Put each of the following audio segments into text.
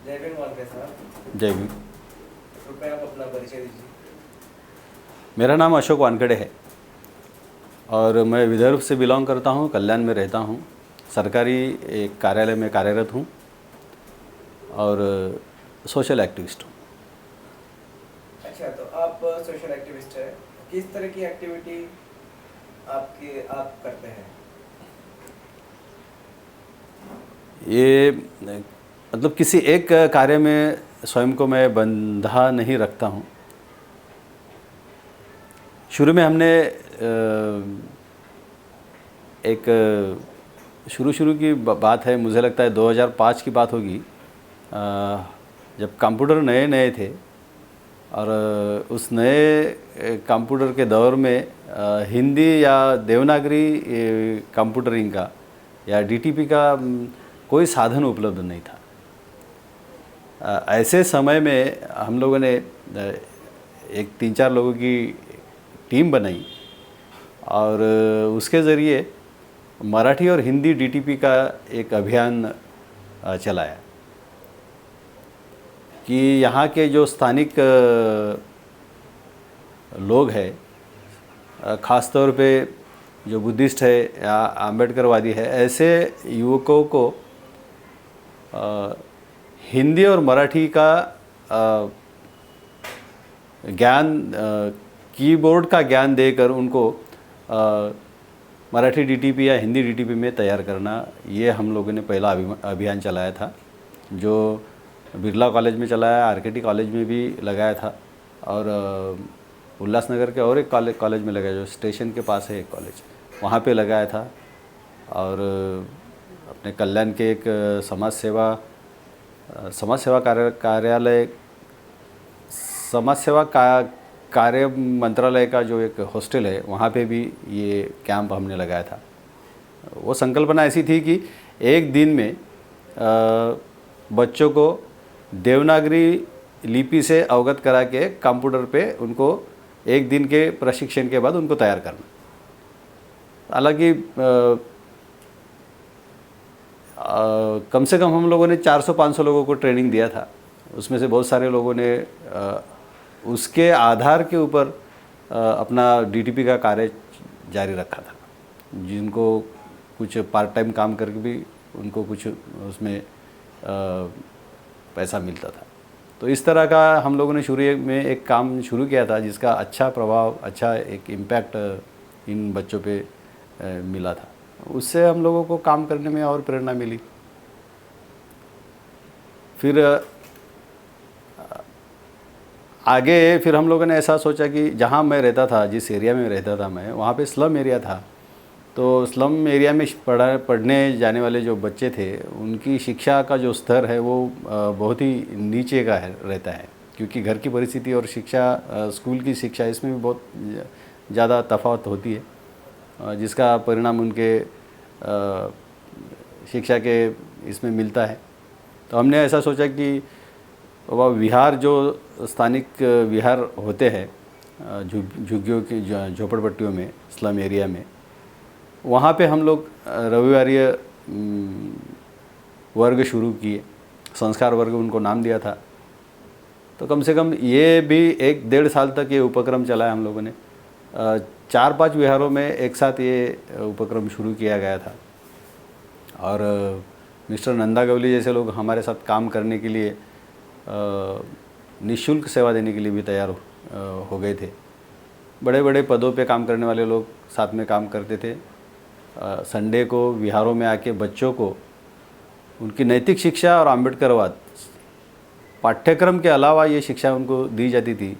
जय भीम वानखेड़े साहब। जय भीम। कृपया आप अपना परिचय दीजिए। मेरा नाम अशोक वानखेड़े है और मैं विदर्भ से बिलोंग करता हूँ, कल्याण में रहता हूँ। सरकारी एक कार्यालय में कार्यरत हूँ और सोशल एक्टिविस्ट हूँ। अच्छा, तो आप सोशल एक्टिविस्ट हैं। किस तरह की एक्टिविटी आप करते हैं? ये मतलब किसी एक कार्य में स्वयं को मैं बंधा नहीं रखता हूँ। शुरू में हमने एक शुरू की बात है, मुझे लगता है 2005 की बात होगी, जब कंप्यूटर नए नए थे और उस नए कंप्यूटर के दौर में हिंदी या देवनागरी कंप्यूटरिंग का या डीटीपी का कोई साधन उपलब्ध नहीं था। ऐसे समय में हम लोगों ने एक 3-4 लोगों की टीम बनाई और उसके ज़रिए मराठी और हिंदी डीटीपी का एक अभियान चलाया कि यहाँ के जो स्थानिक लोग हैं, ख़ास तौर पे जो बुद्धिस्ट है या आम्बेडकरवादी है, ऐसे युवकों को हिंदी और मराठी का ज्ञान, कीबोर्ड का ज्ञान देकर उनको मराठी डीटीपी या हिंदी डीटीपी में तैयार करना, ये हम लोगों ने पहला अभियान चलाया था, जो बिरला कॉलेज में चलाया, आरकेटी कॉलेज में भी लगाया था और उल्लासनगर के और एक कॉलेज में लगाया, जो स्टेशन के पास है एक कॉलेज, वहाँ पे लगाया था। और अपने कल्याण के एक समाज सेवा कार्यालय, समाज सेवा कार्य मंत्रालय का जो एक हॉस्टल है, वहाँ पे भी ये कैंप हमने लगाया था। वो संकल्पना ऐसी थी कि एक दिन में बच्चों को देवनागरी लिपि से अवगत करा के कंप्यूटर पे उनको एक दिन के प्रशिक्षण के बाद उनको तैयार करना। हालांकि कम से कम हम लोगों ने 400-500 लोगों को ट्रेनिंग दिया था। उसमें से बहुत सारे लोगों ने उसके आधार के ऊपर अपना डीटीपी का कार्य जारी रखा था, जिनको कुछ पार्ट टाइम काम करके भी उनको कुछ उसमें पैसा मिलता था। तो इस तरह का हम लोगों ने शुरू में एक काम शुरू किया था, जिसका अच्छा प्रभाव, अच्छा एक इम्पैक्ट इन बच्चों पे मिला था। उससे हम लोगों को काम करने में और प्रेरणा मिली। फिर आगे फिर हम लोगों ने ऐसा सोचा कि जहाँ मैं रहता था, जिस एरिया में रहता था मैं, वहाँ पे स्लम एरिया था। तो स्लम एरिया में पढ़ने जाने वाले जो बच्चे थे, उनकी शिक्षा का जो स्तर है वो बहुत ही नीचे का रहता है, क्योंकि घर की परिस्थिति और शिक्षा, स्कूल की शिक्षा, इसमें भी बहुत ज़्यादा तफावत होती है, जिसका परिणाम उनके शिक्षा के इसमें मिलता है। तो हमने ऐसा सोचा कि वह विहार, जो स्थानिक विहार होते हैं झुग्गियों की झोपड़पट्टियों में, स्लम एरिया में, वहाँ पे हम लोग रविवारीय वर्ग शुरू किए, संस्कार वर्ग उनको नाम दिया था। तो कम से कम ये भी 1-1.5 साल तक ये उपक्रम चलाया हम लोगों ने। 4-5 विहारों में एक साथ ये उपक्रम शुरू किया गया था और मिस्टर नंदा गवली जैसे लोग हमारे साथ काम करने के लिए, निःशुल्क सेवा देने के लिए भी तैयार हो गए थे। बड़े बड़े पदों पे काम करने वाले लोग साथ में काम करते थे। संडे को विहारों में आके बच्चों को उनकी नैतिक शिक्षा और आम्बेडकरवाद पाठ्यक्रम के अलावा ये शिक्षा उनको दी जाती थी,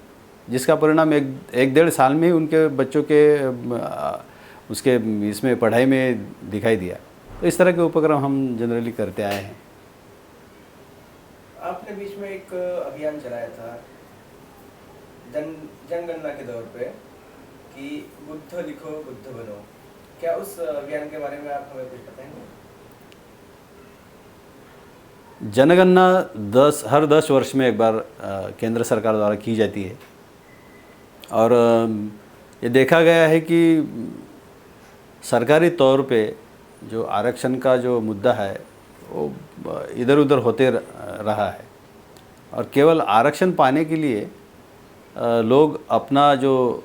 जिसका परिणाम 1-1.5 साल में ही उनके बच्चों के उसके इसमें पढ़ाई में दिखाई दिया। तो इस तरह के उपक्रम हम जनरली करते आए हैं। आपने बीच में एक अभियान चलाया था जनगणना के दौर पे कि बुद्ध लिखो बुद्ध बनो। क्या उस अभियान के बारे में आप हमें कुछ बताएंगे? जनगणना हर 10 वर्ष में एक बार केंद्र सरकार द्वारा की जाती है और ये देखा गया है कि सरकारी तौर पे जो आरक्षण का जो मुद्दा है वो इधर उधर होते रहा है। और केवल आरक्षण पाने के लिए लोग अपना जो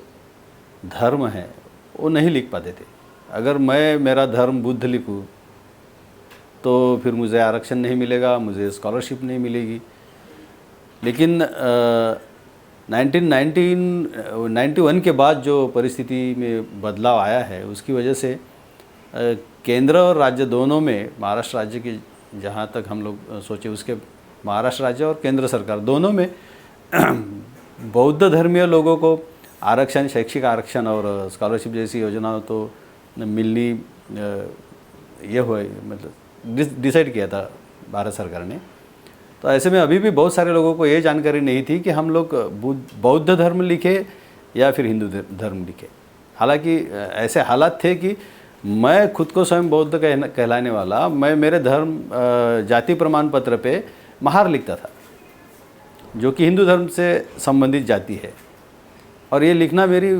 धर्म है वो नहीं लिख पाते थे। अगर मैं मेरा धर्म बुद्ध लिखूँ तो फिर मुझे आरक्षण नहीं मिलेगा, मुझे स्कॉलरशिप नहीं मिलेगी। लेकिन 1991 के बाद जो परिस्थिति में बदलाव आया है उसकी वजह से केंद्र और राज्य दोनों में, महाराष्ट्र राज्य की जहाँ तक हम लोग सोचे उसके, महाराष्ट्र राज्य और केंद्र सरकार दोनों में बौद्ध धर्मीय लोगों को आरक्षण, शैक्षिक आरक्षण और स्कॉलरशिप जैसी योजनाओं तो मिलनी ये हुआ, मतलब डिसाइड किया था भारत सरकार ने। तो ऐसे में अभी भी बहुत सारे लोगों को ये जानकारी नहीं थी कि हम लोग बौद्ध धर्म लिखे या फिर हिंदू धर्म लिखे। हालांकि ऐसे हालात थे कि मैं खुद को स्वयं बौद्ध कहलाने वाला, मैं मेरे धर्म जाति प्रमाण पत्र पे महार लिखता था, जो कि हिंदू धर्म से संबंधित जाति है। और ये लिखना मेरी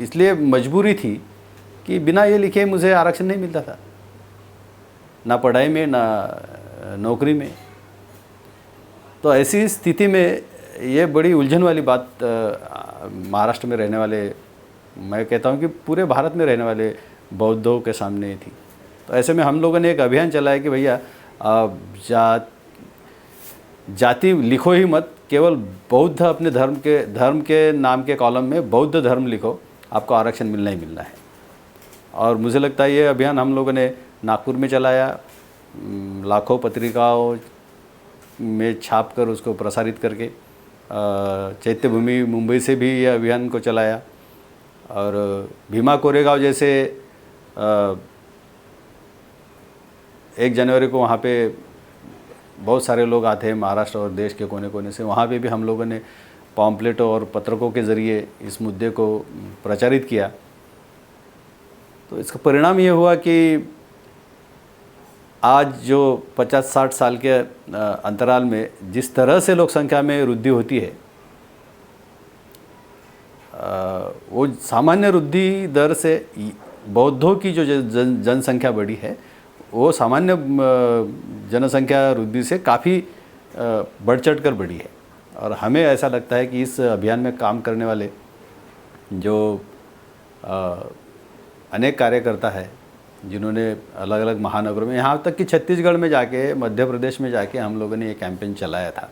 इसलिए मजबूरी थी कि बिना ये लिखे मुझे आरक्षण नहीं मिलता था, ना पढ़ाई में ना नौकरी में। तो ऐसी स्थिति में ये बड़ी उलझन वाली बात महाराष्ट्र में रहने वाले, मैं कहता हूँ कि पूरे भारत में रहने वाले बौद्धों के सामने थी। तो ऐसे में हम लोगों ने एक अभियान चलाया कि भैया जाति लिखो ही मत, केवल बौद्ध अपने धर्म के नाम के कॉलम में बौद्ध धर्म लिखो, आपको आरक्षण मिलना ही मिलना है। और मुझे लगता है ये अभियान हम लोगों ने नागपुर में चलाया, लाखों पत्रिकाओं में छाप कर उसको प्रसारित करके, चैत्य भूमि मुंबई से भी ये अभियान को चलाया। और भीमा कोरेगांव जैसे 1 जनवरी को वहाँ पे बहुत सारे लोग आते हैं महाराष्ट्र और देश के कोने कोने से, वहाँ पे भी हम लोगों ने पॉम्पलेटों और पत्रकों के ज़रिए इस मुद्दे को प्रचारित किया। तो इसका परिणाम ये हुआ कि आज जो 50-60 साल के अंतराल में जिस तरह से लोक संख्या में वृद्धि होती है, वो सामान्य वृद्धि दर से बौद्धों की जो जनसंख्या बढ़ी है वो सामान्य जनसंख्या वृद्धि से काफ़ी बढ़ चढ़ कर बढ़ी है। और हमें ऐसा लगता है कि इस अभियान में काम करने वाले जो अनेक कार्यकर्ता है, जिन्होंने अलग अलग महानगरों में, यहाँ तक कि छत्तीसगढ़ में जाके, मध्य प्रदेश में जाके हम लोगों ने ये कैंपेन चलाया था।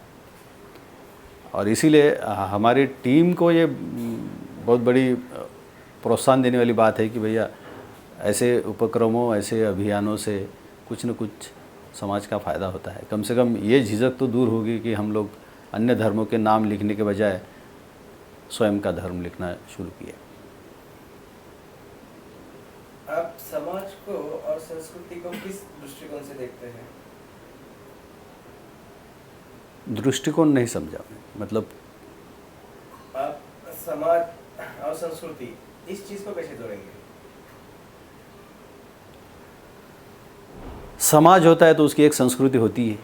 और इसीलिए हमारी टीम को ये बहुत बड़ी प्रोत्साहन देने वाली बात है कि भैया ऐसे उपक्रमों, ऐसे अभियानों से कुछ न कुछ समाज का फ़ायदा होता है। कम से कम ये झिझक तो दूर होगी कि हम लोग अन्य धर्मों के नाम लिखने के बजाय स्वयं का धर्म लिखना शुरू किया। आप समाज को और संस्कृति को किस दृष्टिकोण से देखते हैं? दृष्टिकोण नहीं समझा मैं, मतलब आप समाज और संस्कृति इस चीज को कैसे जोड़ेंगे? समाज होता है तो उसकी एक संस्कृति होती है,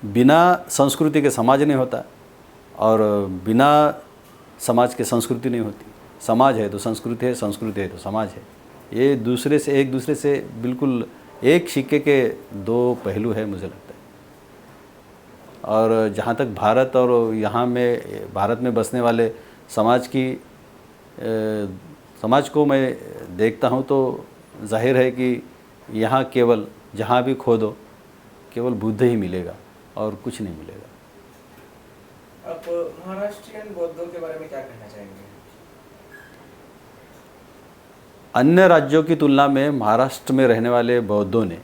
बिना संस्कृति के समाज नहीं होता और बिना समाज के संस्कृति नहीं होती। समाज है तो संस्कृति है, संस्कृति है तो समाज है। ये एक दूसरे से बिल्कुल एक सिक्के के 2 पहलू है मुझे लगता है। और जहाँ तक भारत और यहाँ में भारत में बसने वाले समाज को मैं देखता हूँ तो जाहिर है कि यहाँ केवल जहाँ भी खोदो केवल बुद्ध ही मिलेगा और कुछ नहीं मिलेगा। आप महाराष्ट्रियन बौद्धों के बारे में क्या कहना चाहेंगे? अन्य राज्यों की तुलना में महाराष्ट्र में रहने वाले बौद्धों ने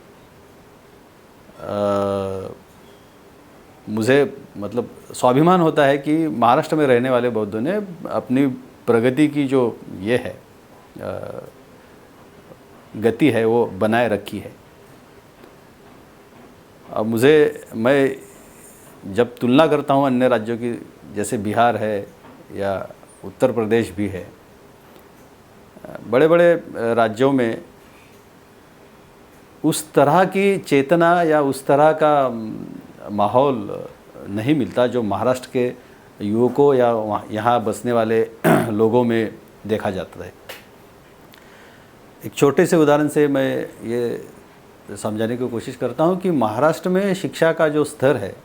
मुझे मतलब स्वाभिमान होता है कि महाराष्ट्र में रहने वाले बौद्धों ने अपनी प्रगति की जो ये है गति है वो बनाए रखी है। अब मैं जब तुलना करता हूँ अन्य राज्यों की, जैसे बिहार है या उत्तर प्रदेश भी है, बड़े बड़े राज्यों में उस तरह की चेतना या उस तरह का माहौल नहीं मिलता जो महाराष्ट्र के युवकों या यहाँ बसने वाले लोगों में देखा जाता है। एक छोटे से उदाहरण से मैं ये समझाने की कोशिश करता हूँ कि महाराष्ट्र में शिक्षा का जो स्तर है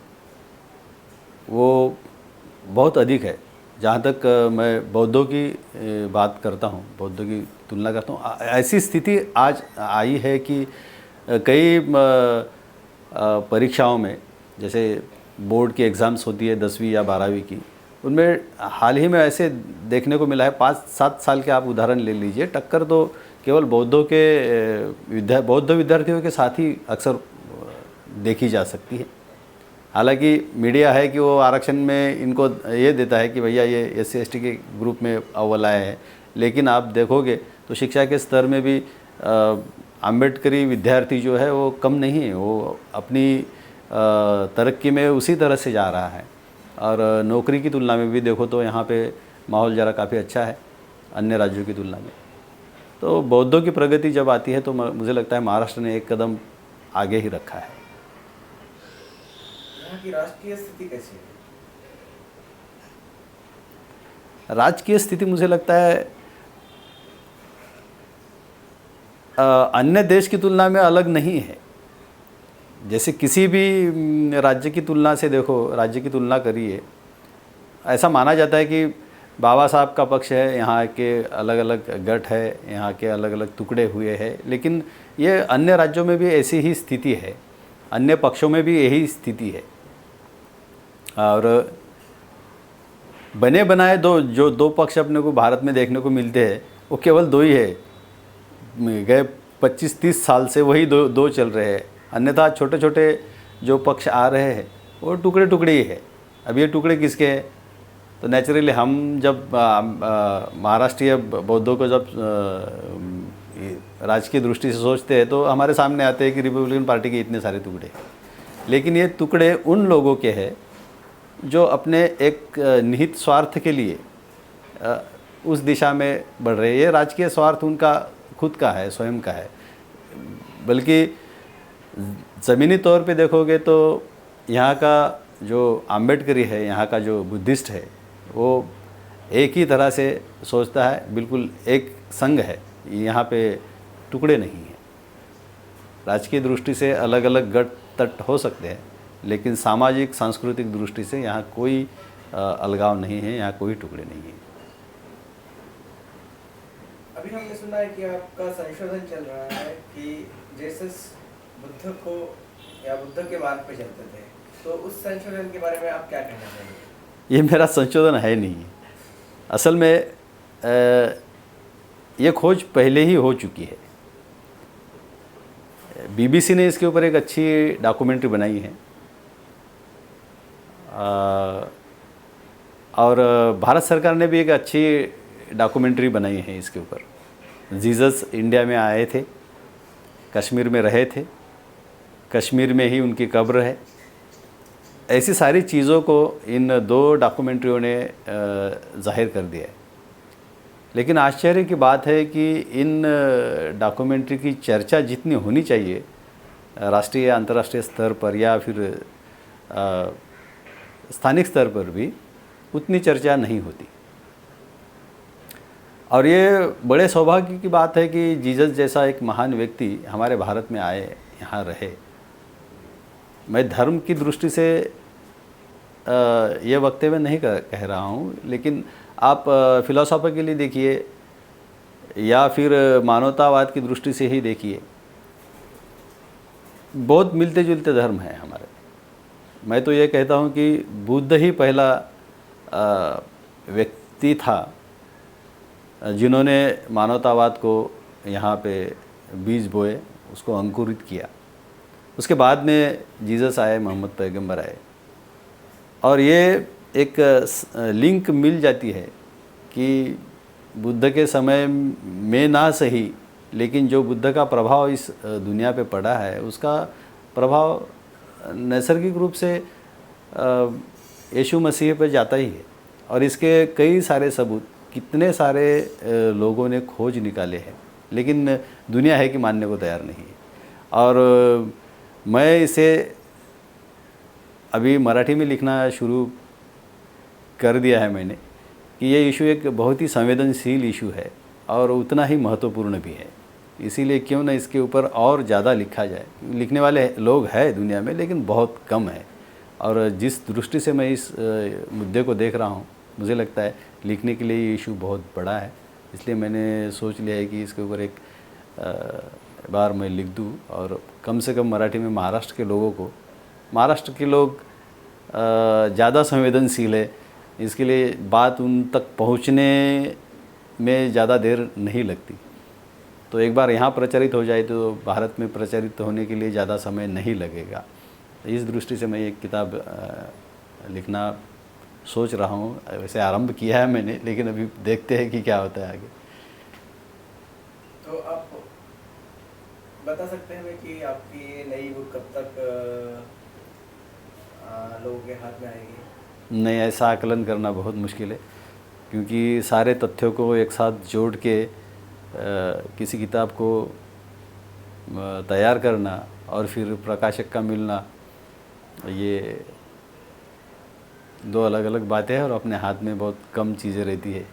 वो बहुत अधिक है। जहाँ तक मैं बौद्धों की बात करता हूँ, बौद्धों की तुलना करता हूँ, ऐसी स्थिति आज आई है कि कई परीक्षाओं में, जैसे बोर्ड की एग्ज़ाम्स होती है 10वीं या 12वीं की, उनमें हाल ही में ऐसे देखने को मिला है, 5-7 साल के आप उदाहरण ले लीजिए, टक्कर तो केवल बौद्धों के बौद्ध विद्यार्थियों के साथ ही अक्सर देखी जा सकती है। हालांकि मीडिया है कि वो आरक्षण में इनको ये देता है कि भैया ये SC ST के ग्रुप में अव्वल आए हैं, लेकिन आप देखोगे तो शिक्षा के स्तर में भी अम्बेडकरी विद्यार्थी जो है वो कम नहीं है, वो अपनी तरक्की में उसी तरह से जा रहा है। और नौकरी की तुलना में भी देखो तो यहाँ पे माहौल ज़रा काफ़ी अच्छा है अन्य राज्यों की तुलना में। तो बौद्धों की प्रगति जब आती है तो मुझे लगता है महाराष्ट्र ने एक कदम आगे ही रखा है। यहाँ की राजकीय स्थिति कैसी है? राजकीय स्थिति मुझे लगता है अन्य देश की तुलना में अलग नहीं है। जैसे किसी भी राज्य की तुलना से देखो, राज्य की तुलना करिए, ऐसा माना जाता है कि बाबा साहब का पक्ष है, यहाँ के अलग अलग गठ है, यहाँ के अलग अलग टुकड़े हुए हैं, लेकिन ये अन्य राज्यों में भी ऐसी ही स्थिति है, अन्य पक्षों में भी यही स्थिति है। और बने बनाए दो पक्ष अपने को भारत में देखने को मिलते हैं, वो केवल दो ही है। गए 25-30 साल से वही दो चल रहे हैं, अन्यथा छोटे छोटे जो पक्ष आ रहे हैं वो टुकड़े टुकड़े ही है। अब ये टुकड़े किसके हैं? तो नेचुरली हम जब महाराष्ट्रीय बौद्धों को जब राजकीय दृष्टि से सोचते हैं तो हमारे सामने आते हैं कि रिपब्लिकन पार्टी के इतने सारे टुकड़े, लेकिन ये टुकड़े उन लोगों के हैं जो अपने एक निहित स्वार्थ के लिए उस दिशा में बढ़ रहे हैं। ये राजकीय स्वार्थ उनका खुद का है, स्वयं का है। बल्कि ज़मीनी तौर पे देखोगे तो यहाँ का जो आम्बेडकरी है, यहाँ का जो बुद्धिस्ट है, वो एक ही तरह से सोचता है, बिल्कुल एक संघ है। यहाँ पे टुकड़े नहीं हैं। राजकीय दृष्टि से अलग अलग गट तट हो सकते हैं, लेकिन सामाजिक सांस्कृतिक दृष्टि से यहाँ कोई अलगाव नहीं है, यहाँ कोई टुकड़े नहीं है। अभी हमने सुना है कि आपका संशोधन चल रहा है कि जीसस बुद्ध को या बुद्ध के मार्ग पे चलते थे, तो उस संशोधन के बारे में आप क्या कहना चाहेंगे? ये मेरा संशोधन है नहीं। असल में ये खोज पहले ही हो चुकी है। BBC ने इसके ऊपर एक अच्छी डॉक्यूमेंट्री बनाई है, और भारत सरकार ने भी एक अच्छी डॉक्यूमेंट्री बनाई है इसके ऊपर। जीसस इंडिया में आए थे, कश्मीर में रहे थे, कश्मीर में ही उनकी कब्र है। ऐसी सारी चीज़ों को इन दो डॉक्यूमेंट्रियों ने जाहिर कर दिया है। लेकिन आश्चर्य की बात है कि इन डॉक्यूमेंट्री की चर्चा जितनी होनी चाहिए राष्ट्रीय अंतर्राष्ट्रीय स्तर पर या फिर स्थानिक स्तर पर भी, उतनी चर्चा नहीं होती। और ये बड़े सौभाग्य की बात है कि जीसस जैसा एक महान व्यक्ति हमारे भारत में आए, यहाँ रहे। मैं धर्म की दृष्टि से ये वक्तव्य नहीं कह रहा हूँ, लेकिन आप फिलोसॉफिकली देखिए या फिर मानवतावाद की दृष्टि से ही देखिए, बहुत मिलते जुलते धर्म हैं हमारे। मैं तो ये कहता हूँ कि बुद्ध ही पहला व्यक्ति था जिन्होंने मानवतावाद को यहाँ पे बीज बोए, उसको अंकुरित किया। उसके बाद में जीसस आए, मोहम्मद पैगंबर आए, और ये एक लिंक मिल जाती है कि बुद्ध के समय में ना सही, लेकिन जो बुद्ध का प्रभाव इस दुनिया पे पड़ा है, उसका प्रभाव नैसर्गिक रूप से यीशु मसीह पर जाता ही है। और इसके कई सारे सबूत कितने सारे लोगों ने खोज निकाले हैं, लेकिन दुनिया है कि मानने को तैयार नहीं है। और मैं इसे अभी मराठी में लिखना शुरू कर दिया है मैंने कि ये इशू एक बहुत ही संवेदनशील इशू है और उतना ही महत्वपूर्ण भी है। इसीलिए क्यों ना इसके ऊपर और ज़्यादा लिखा जाए। लिखने वाले लोग हैं दुनिया में, लेकिन बहुत कम है। और जिस दृष्टि से मैं इस मुद्दे को देख रहा हूँ, मुझे लगता है लिखने के लिए ये इशू बहुत बड़ा है। इसलिए मैंने सोच लिया है कि इसके ऊपर एक बार मैं लिख दूँ और कम से कम मराठी में महाराष्ट्र के लोगों को, महाराष्ट्र के लोग ज़्यादा संवेदनशील है, इसके लिए बात उन तक पहुँचने में ज़्यादा देर नहीं लगती। तो एक बार यहाँ प्रचारित हो जाए तो भारत में प्रचारित होने के लिए ज़्यादा समय नहीं लगेगा। इस दृष्टि से मैं एक किताब लिखना सोच रहा हूँ। वैसे आरंभ किया है मैंने, लेकिन अभी देखते हैं कि क्या होता है आगे। तो आप बता सकते हैं कि आपकी नई बुक कब तक लोगों के हाथ में आएगी? नहीं, ऐसा आकलन करना बहुत मुश्किल है, क्योंकि सारे तथ्यों को एक साथ जोड़ के किसी किताब को तैयार करना और फिर प्रकाशक का मिलना, ये दो अलग अलग बातें हैं और अपने हाथ में बहुत कम चीज़ें रहती है,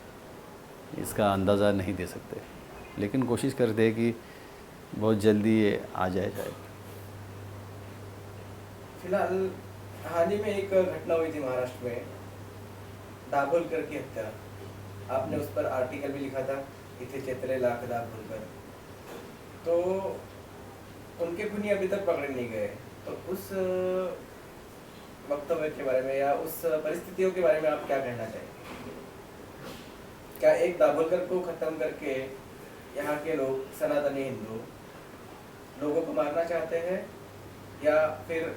इसका अंदाज़ा नहीं दे सकते। लेकिन कोशिश करते हैं कि बहुत जल्दी ये आ जाए शायद। फिलहाल हाल ही में एक घटना हुई थी महाराष्ट्र में, दाभोलकर की हत्या। आपने उस पर आर्टिकल भी लिखा था, इथे चेतले लाख दाभोलकर। तो उनके खूनी अभी तक पकड़े नहीं गए। तो उस वक्तव्य के बारे में या उस परिस्थितियों के बारे में आप क्या कहना चाहेंगे? क्या एक दाभोलकर को खत्म करके यहाँ के लोग, सनातनी हिंदू लोगों को मारना चाहते हैं या फिर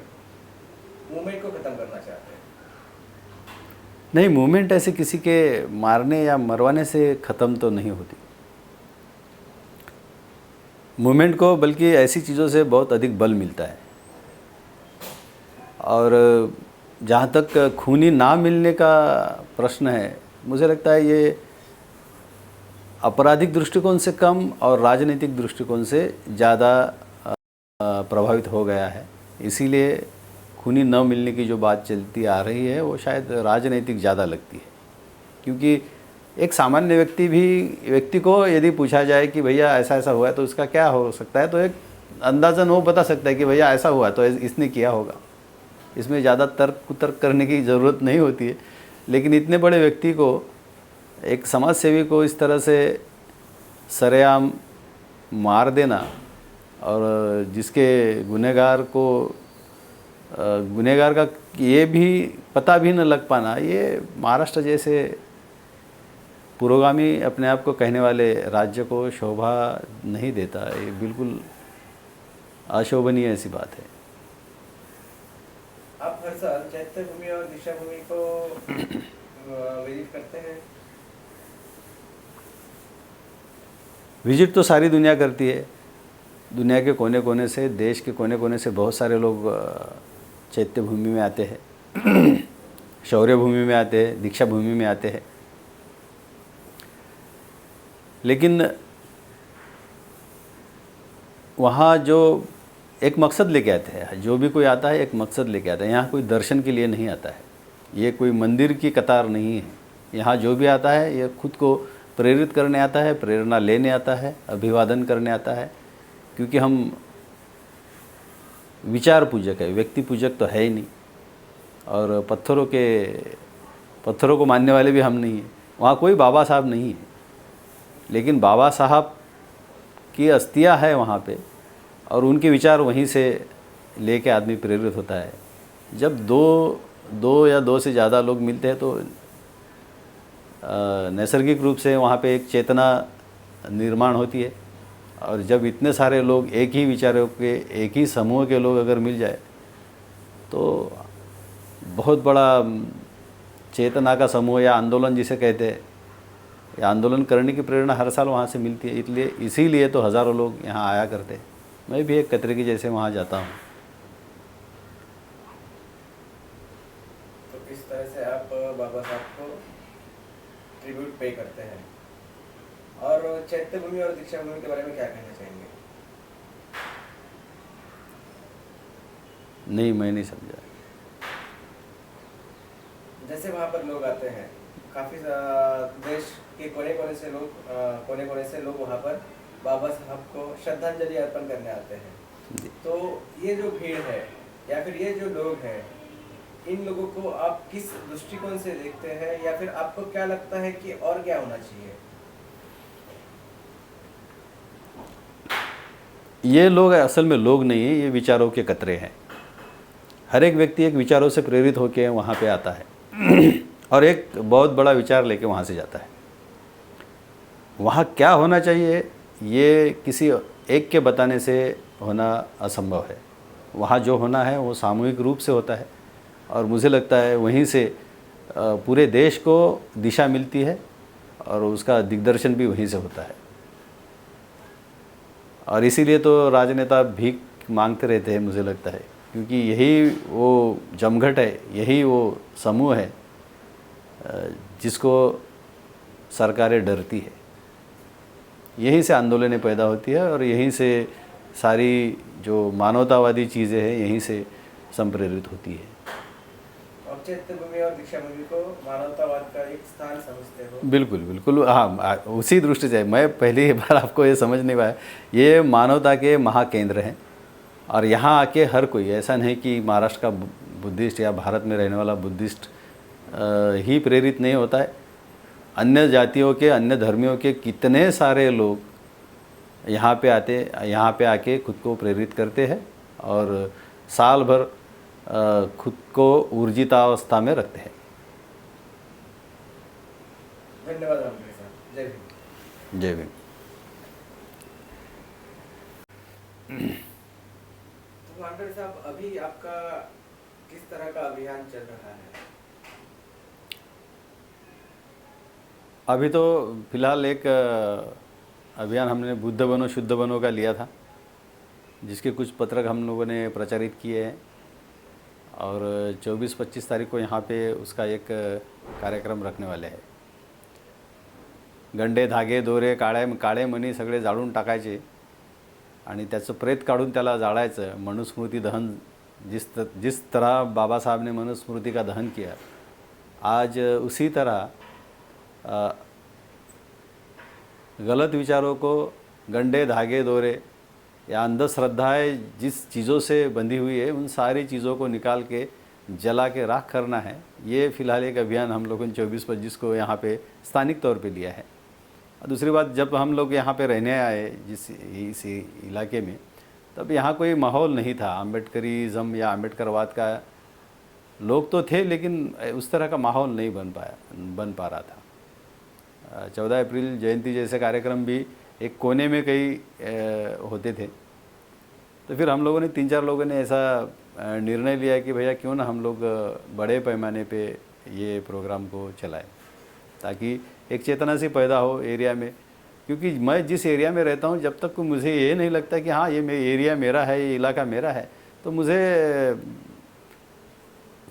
मूवमेंट को खत्म करना चाहते हैं? नहीं, मूवमेंट ऐसे किसी के मारने या मरवाने से ख़त्म तो नहीं होती। मूवमेंट को बल्कि ऐसी चीज़ों से बहुत अधिक बल मिलता है। और जहाँ तक खूनी ना मिलने का प्रश्न है, मुझे लगता है ये आपराधिक दृष्टिकोण से कम और राजनीतिक दृष्टिकोण से ज़्यादा प्रभावित हो गया है। इसीलिए खूनी न मिलने की जो बात चलती आ रही है वो शायद राजनीतिक ज़्यादा लगती है। क्योंकि एक सामान्य व्यक्ति को यदि पूछा जाए कि भैया ऐसा ऐसा हुआ है तो उसका क्या हो सकता है, तो एक अंदाज़न वो बता सकता है कि भैया ऐसा हुआ तो इसने किया होगा। इसमें ज़्यादा तर्क कुतर्क करने की ज़रूरत नहीं होती है। लेकिन इतने बड़े व्यक्ति को, एक समाज सेवी को इस तरह से सरेआम मार देना और जिसके गुनहगार का ये भी पता भी न लग पाना, ये महाराष्ट्र जैसे पुरोगामी अपने आप को कहने वाले राज्य को शोभा नहीं देता। ये बिल्कुल अशोभनीय ऐसी बात है। आप हर साल चैत्य भूमि और दीक्षा भूमि को विजिट करते हैं? विजिट तो सारी दुनिया करती है। दुनिया के कोने कोने से, देश के कोने कोने से बहुत सारे लोग चैत्य भूमि में आते हैं, शौर्य भूमि में आते हैं, दीक्षा भूमि में आते हैं। लेकिन वहाँ जो एक मकसद लेके आते हैं, जो भी कोई आता है एक मकसद लेके आता है। यहाँ कोई दर्शन के लिए नहीं आता है, ये कोई मंदिर की कतार नहीं है। यहाँ जो भी आता है ये खुद को प्रेरित करने आता है, प्रेरणा लेने आता है, अभिवादन करने आता है। क्योंकि हम विचार पूजक है, व्यक्ति पूजक तो है ही नहीं। और पत्थरों को मानने वाले भी हम नहीं हैं। वहाँ कोई बाबा साहब नहीं है, लेकिन बाबा साहब की अस्थियाँ है वहाँ पे, और उनके विचार वहीं से लेके आदमी प्रेरित होता है। जब दो या दो से ज़्यादा लोग मिलते हैं तो नैसर्गिक रूप से वहाँ पे एक चेतना निर्माण होती है। और जब इतने सारे लोग एक ही विचारों के, एक ही समूह के लोग अगर मिल जाए तो बहुत बड़ा चेतना का समूह या आंदोलन जिसे कहते हैं, या आंदोलन करने की प्रेरणा हर साल वहाँ से मिलती है। इसीलिए तो हज़ारों लोग यहाँ आया करते हैं। मैं भी एक कतरे की जैसे वहाँ जाता हूँ। तो किस तरह से आप बाबा साहब को ट्रिब्यूट पे करते हैं? और चैत्य भूमि और दीक्षा भूमि के बारे में क्या कहना चाहेंगे? नहीं, मैं नहीं समझा। जैसे वहाँ पर लोग आते हैं, काफ़ी देश के कोने कोने से लोग वहाँ पर बाबा साहब को श्रद्धांजलि अर्पण करने आते हैं। तो ये जो भीड़ है या फिर ये जो लोग हैं, इन लोगों को आप किस दृष्टिकोण से देखते हैं, या फिर आपको क्या लगता है कि और क्या होना चाहिए? ये लोग असल में लोग नहीं है, ये विचारों के कतरे हैं। हर एक व्यक्ति एक विचारों से प्रेरित होकर वहाँ पे आता है और एक बहुत बड़ा विचार लेके वहाँ से जाता है। वहाँ क्या होना चाहिए ये किसी एक के बताने से होना असंभव है। वहाँ जो होना है वो सामूहिक रूप से होता है और मुझे लगता है वहीं से पूरे देश को दिशा मिलती है और उसका दिग्दर्शन भी वहीं से होता है। और इसीलिए तो राजनेता भीख मांगते रहते हैं मुझे लगता है, क्योंकि यही वो जमघट है, यही वो समूह है जिसको सरकारें डरती है। यहीं से आंदोलनें पैदा होती है और यहीं से सारी जो मानवतावादी चीज़ें हैं यहीं से संप्रेरित होती है। आप चैत्यभूमि और दीक्षाभूमि को मानवतावाद का एक स्थान समझते हो? बिल्कुल बिल्कुल, हाँ, उसी दृष्टि से मैं पहली बार आपको ये समझ नहीं पाया, ये मानवता के महाकेंद्र हैं और यहाँ आके हर कोई, ऐसा नहीं कि महाराष्ट्र का बुद्धिस्ट या भारत में रहने वाला बुद्धिस्ट ही प्रेरित नहीं होता है। अन्य जातियों के, अन्य धर्मियों के कितने सारे लोग यहाँ पे आके खुद को प्रेरित करते हैं और साल भर खुद को ऊर्जितावस्था में रखते हैं। धन्यवाद वानखेड़े साहब। जय भीम। जय भीम। तो वानखेड़े साहब, अभी आपका किस तरह का अभियान चल रहा है? अभी तो फिलहाल एक अभियान हमने बुद्ध बनो शुद्ध बनो का लिया था, जिसके कुछ पत्रक हम लोगों ने प्रचारित किए हैं और 24-25 तारीख को यहाँ पे उसका एक कार्यक्रम रखने वाले हैं। गंडे, धागे, दोरे, काळे मणी सगळे जाळून टाकायचे आणि त्याचं प्रेत काढून त्याला जाळायचं। मनुस्मृति दहन, जिस तरह बाबा साहब ने मनुस्मृति का दहन किया, आज उसी तरह गलत विचारों को, गंडे, धागे, दोरे या अंधश्रद्धाएं जिस चीज़ों से बंधी हुई है उन सारी चीज़ों को निकाल के जला के राख करना है। ये फ़िलहाल एक अभियान हम लोगों ने 24-25 को यहाँ पे स्थानिक तौर पे लिया है। और दूसरी बात, जब हम लोग यहाँ पे रहने आए इस इलाके में, तब यहाँ कोई माहौल नहीं था अम्बेडकरिज़म या अम्बेडकरवाद का। लोग तो थे लेकिन उस तरह का माहौल नहीं बन पा रहा था। 14 अप्रैल जयंती जैसे कार्यक्रम भी एक कोने में कई होते थे। तो फिर हम लोगों ने 3-4 लोगों ने ऐसा निर्णय लिया कि भैया क्यों ना हम लोग बड़े पैमाने पे ये प्रोग्राम को चलाएं, ताकि एक चेतना सी पैदा हो एरिया में। क्योंकि मैं जिस एरिया में रहता हूँ, जब तक मुझे ये नहीं लगता कि हाँ ये एरिया मेरा है, ये इलाका मेरा है, तो मुझे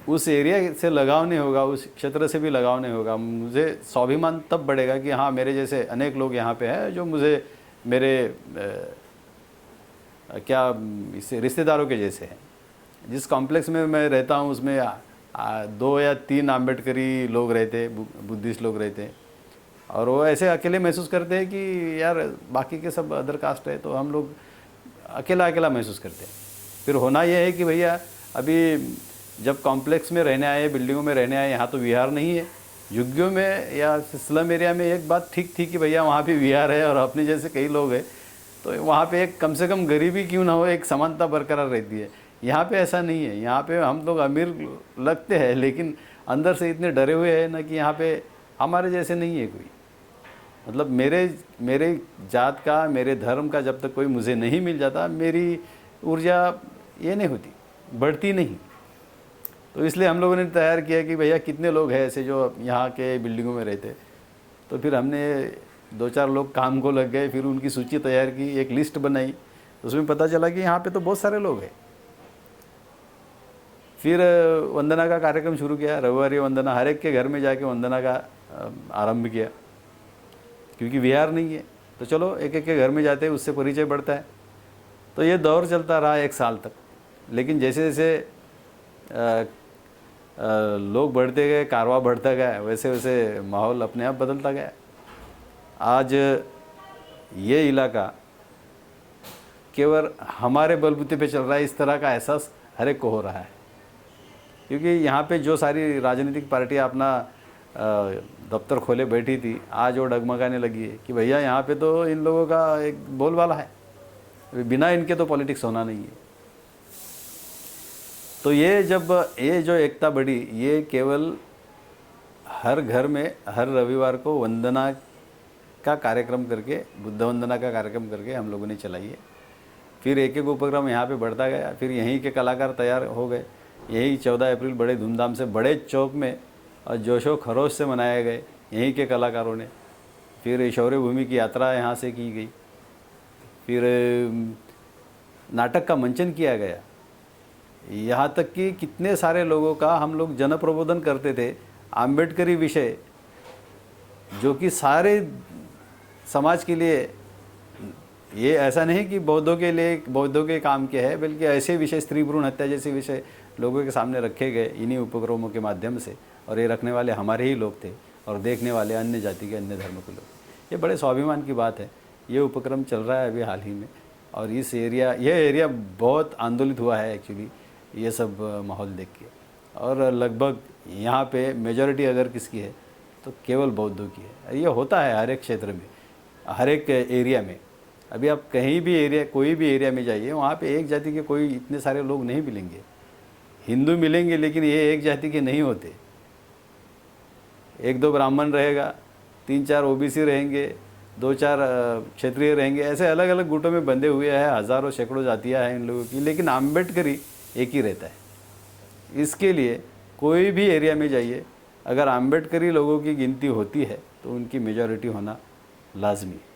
उस एरिया से लगाव नहीं होगा, उस क्षेत्र से भी लगाव नहीं होगा। मुझे स्वाभिमान तब बढ़ेगा कि हाँ मेरे जैसे अनेक लोग यहाँ पे हैं जो मुझे मेरे इससे रिश्तेदारों के जैसे हैं। जिस कॉम्प्लेक्स में मैं रहता हूँ उसमें 2 या 3 अम्बेडकरी लोग रहते, बुद्धिस्ट लोग रहते, और वो ऐसे अकेले महसूस करते हैं कि यार बाकी के सब अदर कास्ट है, तो हम लोग अकेला महसूस करते हैं। फिर होना यह है कि भैया अभी जब कॉम्प्लेक्स में रहने आए, बिल्डिंगों में रहने आए, यहाँ तो विहार नहीं है। झुग्गियों में या स्लम एरिया में एक बात ठीक थी कि भैया वहाँ भी विहार है और अपने जैसे कई लोग हैं, तो वहाँ पे एक कम से कम गरीबी क्यों ना हो, एक समानता बरकरार रहती है। यहाँ पे ऐसा नहीं है। यहाँ पे हम लोग अमीर लगते हैं लेकिन अंदर से इतने डरे हुए हैं ना कि यहाँ पे हमारे जैसे नहीं है कोई। मतलब मेरे जात का, मेरे धर्म का जब तक कोई मुझे नहीं मिल जाता, मेरी ऊर्जा ये नहीं होती, बढ़ती नहीं। तो इसलिए हम लोगों ने तैयार किया कि भैया कितने लोग हैं ऐसे जो यहाँ के बिल्डिंगों में रहते। तो फिर हमने 2-4 लोग काम को लग गए, फिर उनकी सूची तैयार की, एक लिस्ट बनाई। उसमें पता चला कि यहाँ पे तो बहुत सारे लोग हैं। फिर वंदना का कार्यक्रम शुरू किया, रविवारी वंदना, हर एक के घर में जाके वंदना का आरंभ किया। क्योंकि विहार नहीं है तो चलो एक के घर में जाते हैं, उससे परिचय बढ़ता है। तो ये दौर चलता रहा 1 साल तक। लेकिन जैसे जैसे लोग बढ़ते गए, कारवा बढ़ता गया, वैसे वैसे माहौल अपने आप बदलता गया। आज ये इलाका केवल हमारे बलबूते पे चल रहा है, इस तरह का एहसास हर एक को हो रहा है। क्योंकि यहाँ पे जो सारी राजनीतिक पार्टियाँ अपना दफ्तर खोले बैठी थी, आज वो डगमगाने लगी है कि भैया यहाँ पे तो इन लोगों का एक बोलबाला है, बिना इनके तो पॉलिटिक्स होना नहीं है। तो ये जब ये जो एकता बढ़ी, ये केवल हर घर में हर रविवार को वंदना का कार्यक्रम करके, बुद्ध वंदना का कार्यक्रम करके हम लोगों ने चलाई है। फिर एक एक उपक्रम यहाँ पे बढ़ता गया, फिर यहीं के कलाकार तैयार हो गए। यही 14 अप्रैल बड़े धूमधाम से बड़े चौक में और जोशो खरोश से मनाए गए यहीं के कलाकारों ने। फिर शौर्य भूमि की यात्रा यहाँ से की गई, फिर नाटक का मंचन किया गया, यहाँ तक कि कितने सारे लोगों का हम लोग जन प्रबोधन करते थे। आम्बेडकरी विषय जो कि सारे समाज के लिए, ये ऐसा नहीं कि बौद्धों के लिए बौद्धों के काम के है, बल्कि ऐसे विषय स्त्री भ्रूण हत्या जैसे विषय लोगों के सामने रखे गए इन्हीं उपक्रमों के माध्यम से। और ये रखने वाले हमारे ही लोग थे और देखने वाले अन्य जाति के, अन्य धर्म के लोग। ये बड़े स्वाभिमान की बात है। ये उपक्रम चल रहा है अभी हाल ही में, और इस एरिया, यह एरिया बहुत आंदोलित हुआ है एक्चुअली ये सब माहौल देख के। और लगभग यहाँ पे मेजॉरिटी अगर किसकी है तो केवल बौद्धों की है। ये होता है हर एक क्षेत्र में, हर एक एरिया में। अभी आप कहीं भी एरिया, कोई भी एरिया में जाइए, वहाँ पे एक जाति के कोई इतने सारे लोग नहीं मिलेंगे। हिंदू मिलेंगे लेकिन ये एक जाति के नहीं होते। 1-2 ब्राह्मण रहेगा, 3-4 ओबीसी रहेंगे, 2-4 क्षत्रिय रहेंगे, ऐसे अलग अलग गुटों में बंधे हुए हैं। हज़ारों सैकड़ों जातियाँ हैं इन लोगों की, लेकिन आम्बेडकरी एक ही रहता है। इसके लिए कोई भी एरिया में जाइए, अगर आम्बेडकरी लोगों की गिनती होती है तो उनकी मेजॉरिटी होना लाजमी है।